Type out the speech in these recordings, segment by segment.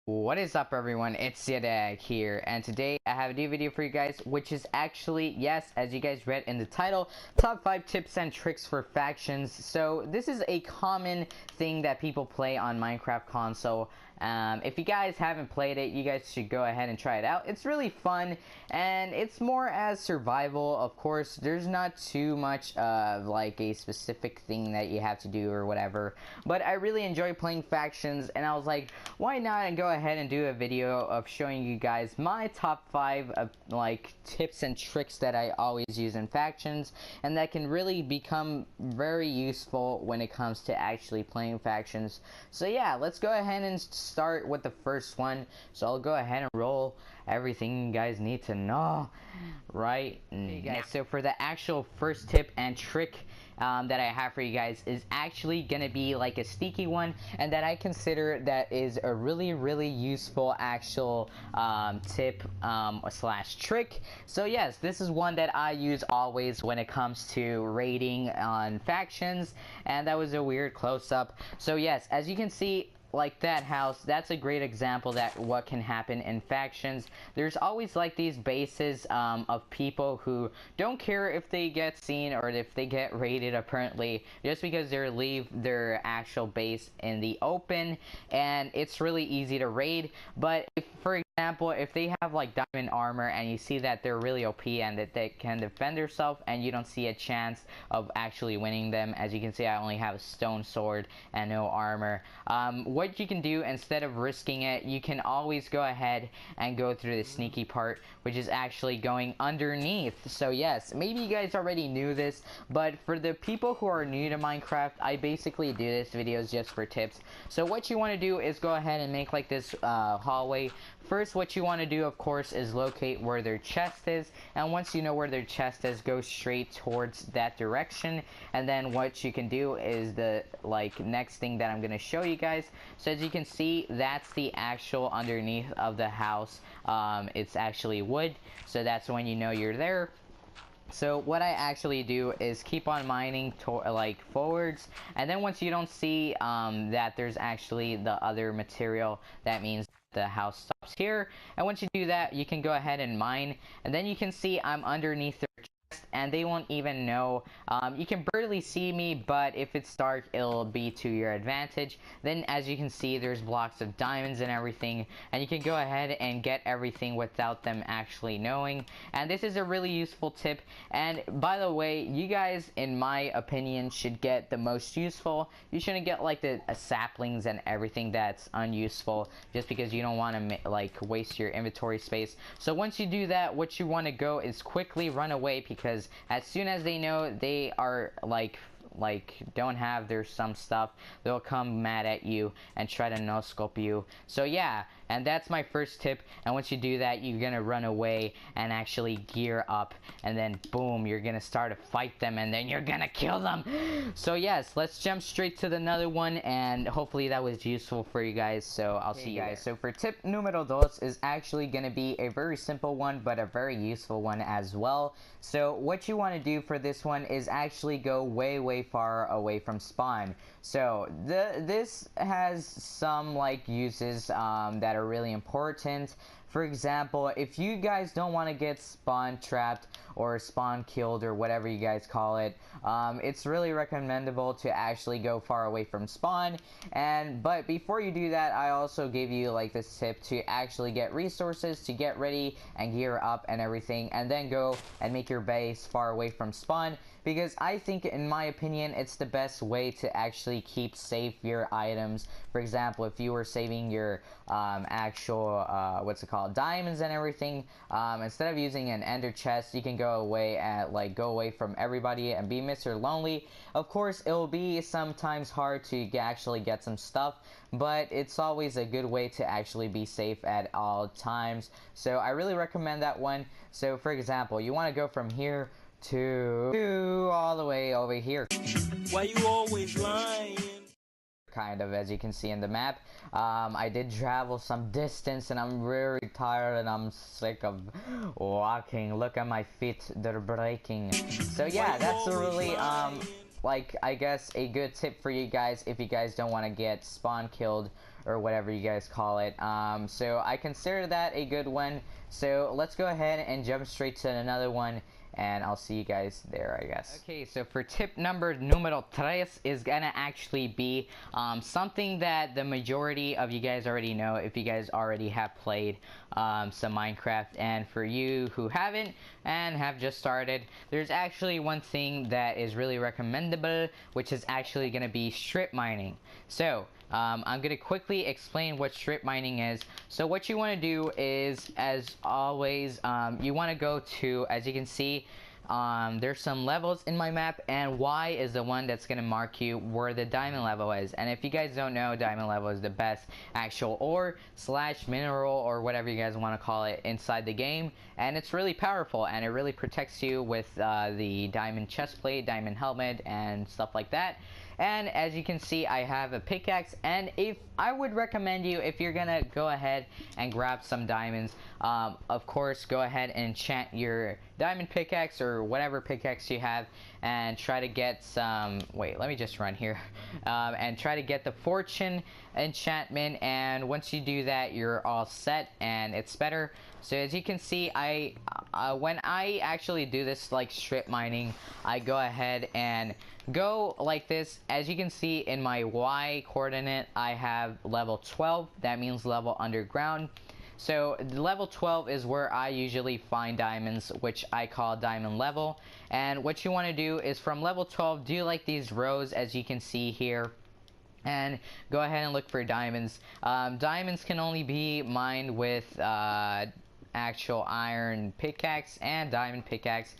What is up, everyone? It's TheGamingD0g here, and today I have a new video for you guys, which is actually, yes, as you guys read in the title, top 5 tips and tricks for factions. So this is a common thing that people play on Minecraft console. If you guys haven't played it, you guys should go ahead and try it out. It's really fun, and it's more as survival. Of course, there's not too much of like a specific thing that you have to do or whatever, but I really enjoy playing factions, and I was like, why not go ahead and do a video of showing you guys my top 5 of like tips and tricks that I always use in factions, and that can really become very useful when it comes to actually playing factions. So yeah, let's go ahead and start with the first one. So I'll go ahead and roll everything you guys need to know right now. Guys, so for the actual first tip and trick that I have for you guys is actually gonna be like a sneaky one, and that I consider that is a really useful actual tip slash trick. So yes, this is one that I use always when it comes to raiding on factions, and that was a weird close-up. So yes, as you can see, like that house, that's a great example that what can happen in factions. There's always like these bases of people who don't care if they get seen or if they get raided, apparently, just because they leave their actual base in the open, and it's really easy to raid. But if, for example, if they have like diamond armor and you see that they're really OP and that they can defend themselves, and you don't see a chance of actually winning them, as you can see I only have a stone sword and no armor, what you can do instead of risking it, you can always go ahead and go through the sneaky part, which is actually going underneath. So yes, maybe you guys already knew this, but for the people who are new to Minecraft, I basically do this videos just for tips. So what you want to do is go ahead and make like this hallway. First, what you want to do, of course, is locate where their chest is, and once you know where their chest is, go straight towards that direction. And then what you can do is the next thing that I'm going to show you guys. So as you can see, that's the actual underneath of the house. It's actually wood, so that's when you know you're there. So what I actually do is keep on mining forwards, and then once you don't see that there's actually the other material, that means the house stops here. And once you do that, you can go ahead and mine, and then you can see I'm underneath their chest, and they won't even know. You can barely see me, but if it's dark, it'll be to your advantage. Then as you can see, there's blocks of diamonds and everything, and you can go ahead and get everything without them actually knowing. And this is a really useful tip. And by the way, you guys, in my opinion, should get the most useful. You shouldn't get like the saplings and everything that's unuseful, just because you don't want to like waste your inventory space. So once you do that, what you want to go is quickly run away, because as soon as they know they are like don't have their some stuff, they'll come mad at you and try to no scope you. So yeah, and that's my first tip. And once you do that, you're gonna run away and actually gear up, and then boom, you're gonna start to fight them, and then you're gonna kill them. So yes, let's jump straight to another one, and hopefully that was useful for you guys. So I'll see you guys. So for tip numero dos is actually gonna be a very simple one, but a very useful one as well. So what you want to do for this one is actually go way far away from spawn. So this has some like uses that are really important. For example, if you guys don't want to get spawn trapped or spawn killed or whatever you guys call it, it's really recommendable to actually go far away from spawn. But before you do that, I also give you like this tip to actually get resources to get ready and gear up and everything, and then go and make your base far away from spawn, because I think, in my opinion, it's the best way to actually keep safe your items. For example, if you were saving your actual what's it called, diamonds and everything, instead of using an ender chest, you can go away and go away from everybody and be Mr. Lonely. Of course, it will be sometimes hard to actually get some stuff, but it's always a good way to actually be safe at all times. So I really recommend that one. So for example, you want to go from here to all the way over here. Why you always lying? Kind of, as you can see in the map. I did travel some distance, and I'm very tired and I'm sick of walking. Look at my feet, they're breaking. So yeah, that's a really like, I guess, a good tip for you guys if you guys don't want to get spawn killed or whatever you guys call it. So I consider that a good one. So let's go ahead and jump straight to another one, and I'll see you guys there, I guess. Okay, so for tip numero 3 is gonna actually be something that the majority of you guys already know if you guys already have played some Minecraft, and for you who haven't and have just started, there's actually one thing that is really recommendable, which is actually gonna be strip mining. So I'm gonna quickly explain what strip mining is. So what you want to do is, as always, you want to go to, as you can see, there's some levels in my map, and Y is the one that's gonna mark you where the diamond level is. And if you guys don't know, diamond level is the best actual ore / mineral or whatever you guys want to call it inside the game, and it's really powerful, and it really protects you with the diamond chestplate, diamond helmet, and stuff like that. And as you can see, I have a pickaxe, and if I would recommend you, if you're gonna go ahead and grab some diamonds, of course go ahead and enchant your diamond pickaxe or whatever pickaxe you have, and try to get some, wait, let me just run here, and try to get the fortune enchantment, and once you do that, you're all set and it's better. So as you can see, when I actually do this like strip mining, I go ahead and go like this. As you can see in my Y coordinate, I have level 12. That means level underground. So level 12 is where I usually find diamonds, which I call diamond level. And what you want to do is from level 12, do like these rows as you can see here, and go ahead and look for diamonds. Diamonds can only be mined with actual iron pickaxe and diamond pickaxe.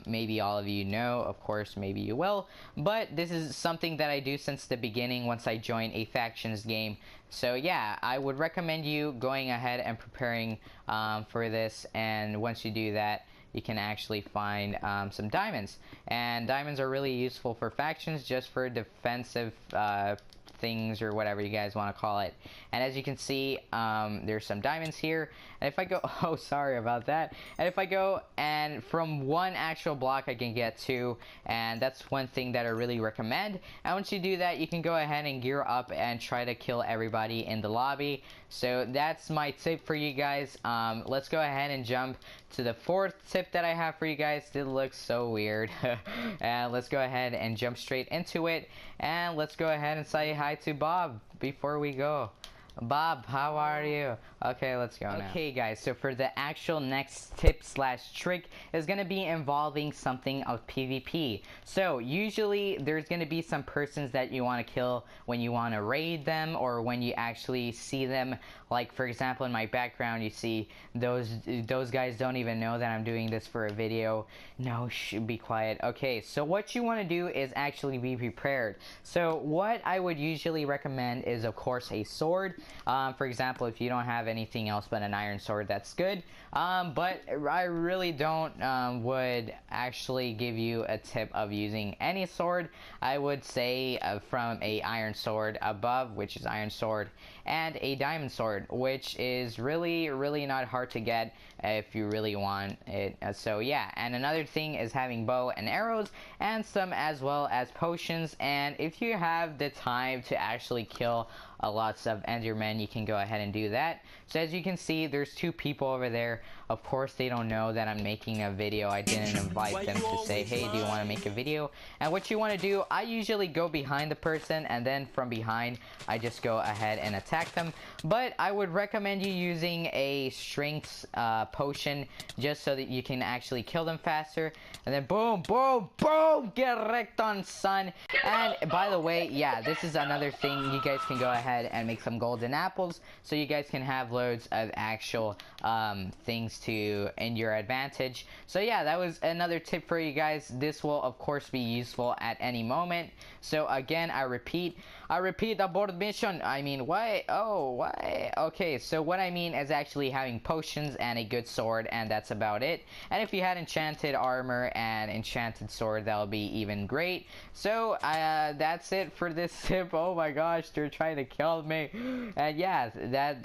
Maybe all of you know, of course, maybe you will, but this is something that I do since the beginning once I joined a factions game. So yeah, I would recommend you going ahead and preparing for this, and once you do that, you can actually find some diamonds. And diamonds are really useful for factions, just for defensive things or whatever you guys want to call it. And as you can see, there's some diamonds here, and if I go, oh, sorry about that, and if I go, and from one actual block I can get two, and that's one thing that I really recommend. And once you do that, you can go ahead and gear up and try to kill everybody in the lobby. So that's my tip for you guys. Let's go ahead and jump to the 4th tip that I have for you guys. It looks so weird. And let's go ahead and jump straight into it, and let's go ahead and say hi to Bob before we go. Bob, how are you? Okay, let's go now. Okay guys, so for the actual next tip / trick is going to be involving something of PvP. So usually there's going to be some persons that you want to kill when you want to raid them, or when you actually see them. Like for example, in my background you see those guys don't even know that I'm doing this for a video. No, be quiet. Okay, so what you want to do is actually be prepared. So what I would usually recommend is, of course, a sword. For example, if you don't have anything else but an iron sword, that's good. But I really don't would actually give you a tip of using any sword. I would say from a iron sword above, which is iron sword, and a diamond sword, which is really not hard to get if you really want it. So yeah, and another thing is having bow and arrows, and some as well as potions. And if you have the time to actually kill lots of endermen, you can go ahead and do that. So as you can see, there's 2 people over there. Of course they don't know that I'm making a video. I didn't invite them to say, hey, do you want to make a video? And what you want to do, I usually go behind the person, and then from behind I just go ahead and attack them. But I would recommend you using a strength potion, just so that you can actually kill them faster. And then boom, boom, boom, get wrecked on, son. And by the way, yeah, this is another thing. You guys can go ahead and make some golden apples, so you guys can have loads of actual things to in your advantage. So yeah, that was another tip for you guys. This will of course be useful at any moment. So again, I repeat abort mission. I mean, why? Oh, why? Okay, so what I mean is actually having potions and a good sword, and that's about it. And if you had enchanted armor and enchanted sword, that'll be even great. So that's it for this tip. Oh my gosh, they're trying to kill me. And yeah,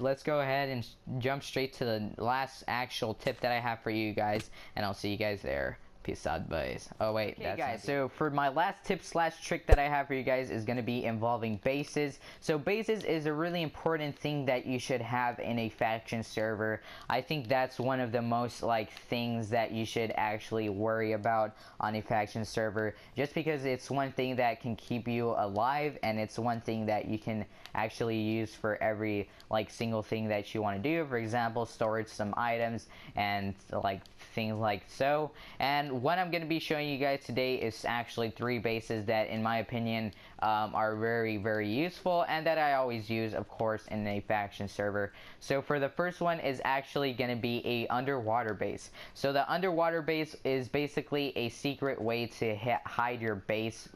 let's go ahead and jump straight to the last actual tip that I have for you guys, and I'll see you guys there. Peace out, boys. Oh wait, okay, that's guys. So for my last tip slash trick that I have for you guys is going to be involving bases. So bases is a really important thing that you should have in a faction server. I think that's one of the most like things that you should actually worry about on a faction server, just because it's one thing that can keep you alive, and it's one thing that you can actually use for every like single thing that you want to do. For example, storage some items and like things like so. And what I'm going to be showing you guys today is actually 3 bases that in my opinion are very useful, and that I always use, of course, in a faction server. So for the first one is actually going to be a underwater base. So the underwater base is basically a secret way to hide your base,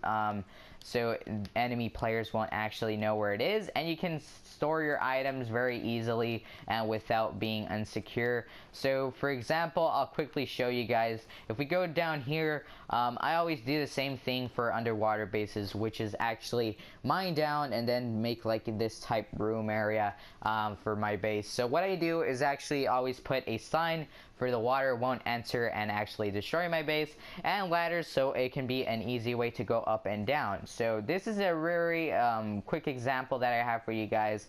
so enemy players won't actually know where it is, and you can store your items very easily and without being unsecure. So for example, I'll quickly show you guys. If we go down here, I always do the same thing for underwater bases, which is actually mine down and then make like this type room area for my base. So what I do is actually always put a sign for the water won't enter and actually destroy my base, and ladders so it can be an easy way to go up and down. So this is a very quick example that I have for you guys.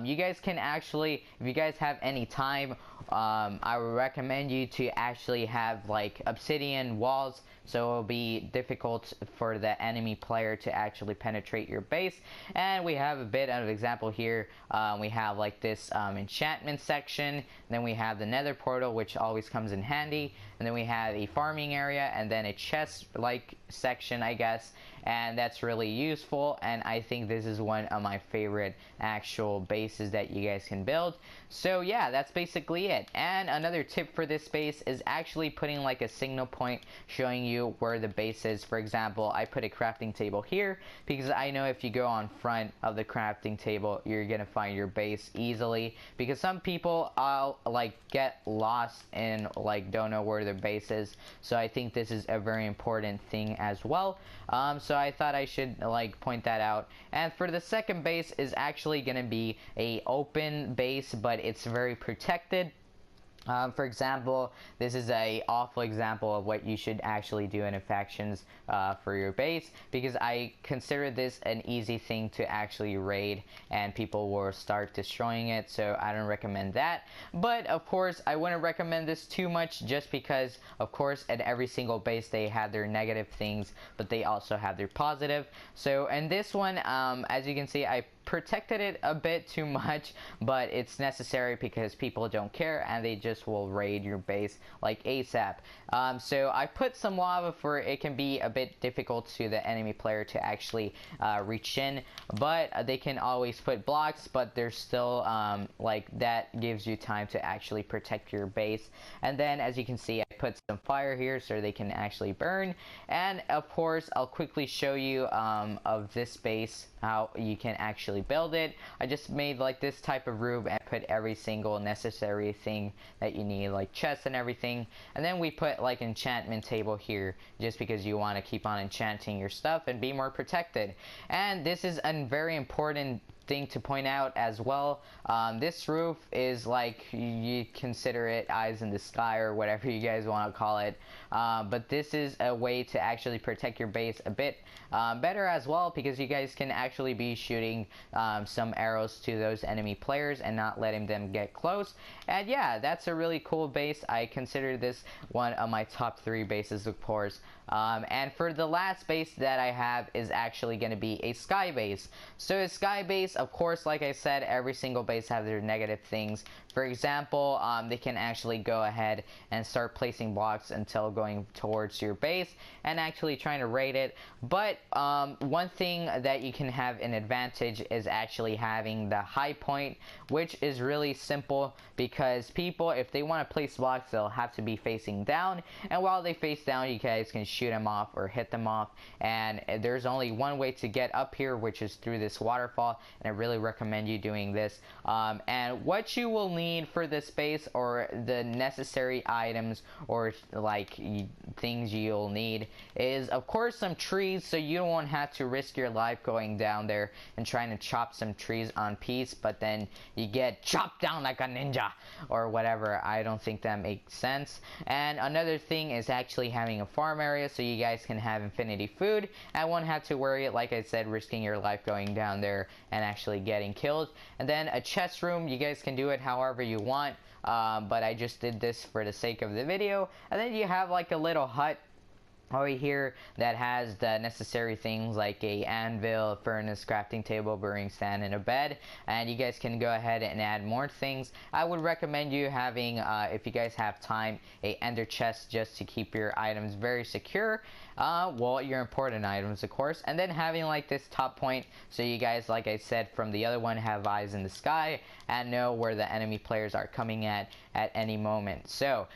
You guys can actually, if you guys have any time, I would recommend you to actually have like obsidian walls, so it'll be difficult for the enemy player to actually penetrate your base. And we have a bit of example here. We have like this enchantment section, then we have the nether portal, which always comes in handy, and then we have a farming area, and then a chest like section, I guess, and that's really useful. And I think this is one of my favorite actual bases that you guys can build. So yeah, that's basically it. And another tip for this base is actually putting like a signal point showing you where the base is. For example, I put a crafting table here because I know if you go on front of the crafting table, you're gonna find your base easily, because some people like get lost and like don't know where their base is. So I think this is a very important thing as well. So I thought I should like point that out. And for the second base is actually gonna be a open base, but it's very protected. For example, this is a awful example of what you should actually do in a factions for your base, because I consider this an easy thing to actually raid and people will start destroying it, so I don't recommend that. But of course I wouldn't recommend this too much, just because of course at every single base they have their negative things, but they also have their positive. So in this one, as you can see, I protected it a bit too much, but it's necessary because people don't care and they just will raid your base like ASAP. So I put some lava for it can be a bit difficult to the enemy player to actually reach in, but they can always put blocks, but there's still like that gives you time to actually protect your base. And then as you can see, I put some fire here so they can actually burn. And of course I'll quickly show you of this base how you can actually build it. I just made like this type of room and put every single necessary thing that you need, like chests and everything. And then we put like enchantment table here, just because you want to keep on enchanting your stuff and be more protected. And this is a very important thing to point out as well. This roof is like, you consider it eyes in the sky or whatever you guys want to call it, but this is a way to actually protect your base a bit better as well, because you guys can actually be shooting some arrows to those enemy players and not letting them get close. And yeah, that's a really cool base. I consider this one of my top 3 bases, of course. And for the last base that I have is actually going to be a sky base. So a sky base, of course, like I said, every single base have their negative things. For example, they can actually go ahead and start placing blocks until going towards your base and actually trying to raid it. But one thing that you can have an advantage is actually having the high point, which is really simple, because people, if they want to place blocks, they'll have to be facing down, and while they face down, you guys can shoot shoot them off or hit them off. And there's only one way to get up here, which is through this waterfall, and I really recommend you doing this. And what you will need for this base, or the necessary items, or like things you'll need, is of course some trees, so you won't have to risk your life going down there and trying to chop some trees on piece, but then you get chopped down like a ninja or whatever. I don't think that makes sense. And another thing is actually having a farm area so you guys can have infinity food and won't have to worry, like I said, risking your life going down there and actually getting killed. And then a chest room, you guys can do it however you want, but I just did this for the sake of the video. And then you have like a little hut over here that has the necessary things like a anvil, furnace, crafting table, brewing stand, and a bed. And you guys can go ahead and add more things. I would recommend you having, if you guys have time, a ender chest just to keep your items very secure. Well, your important items, of course. And then having like this top point so you guys, like I said from the other one, have eyes in the sky and know where the enemy players are coming at any moment. So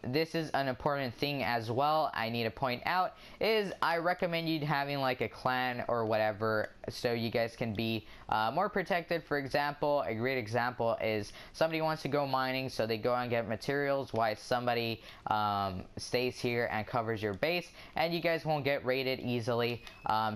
this is an important thing as well. I need to point out is I recommend you having like a clan or whatever so you guys can be more protected. For example, a great example is somebody wants to go mining, so they go and get materials while somebody stays here and covers your base, and you guys won't get raided easily.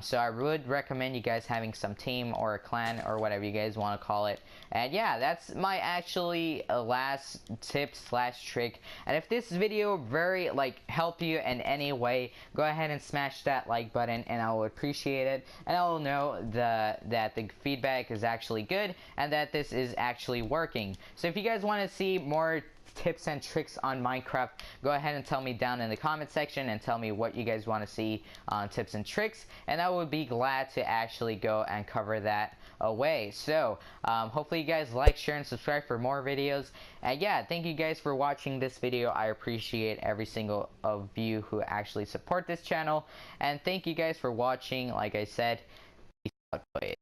So I would recommend you guys having some team or a clan or whatever you guys want to call it. And yeah, that's my actually last tip slash trick. And if this video very helped you in any way, go ahead and smash that like button and I will appreciate it, and I will know that the feedback is actually good and that this is actually working. So if you guys want to see more tips and tricks on Minecraft, go ahead and tell me down in the comment section and tell me what you guys want to see on tips and tricks, and I would be glad to actually go and cover that away. So hopefully you guys like, share, and subscribe for more videos. And yeah, thank you guys for watching this video. I appreciate every single of you who actually support this channel, and thank you guys for watching. Like I said,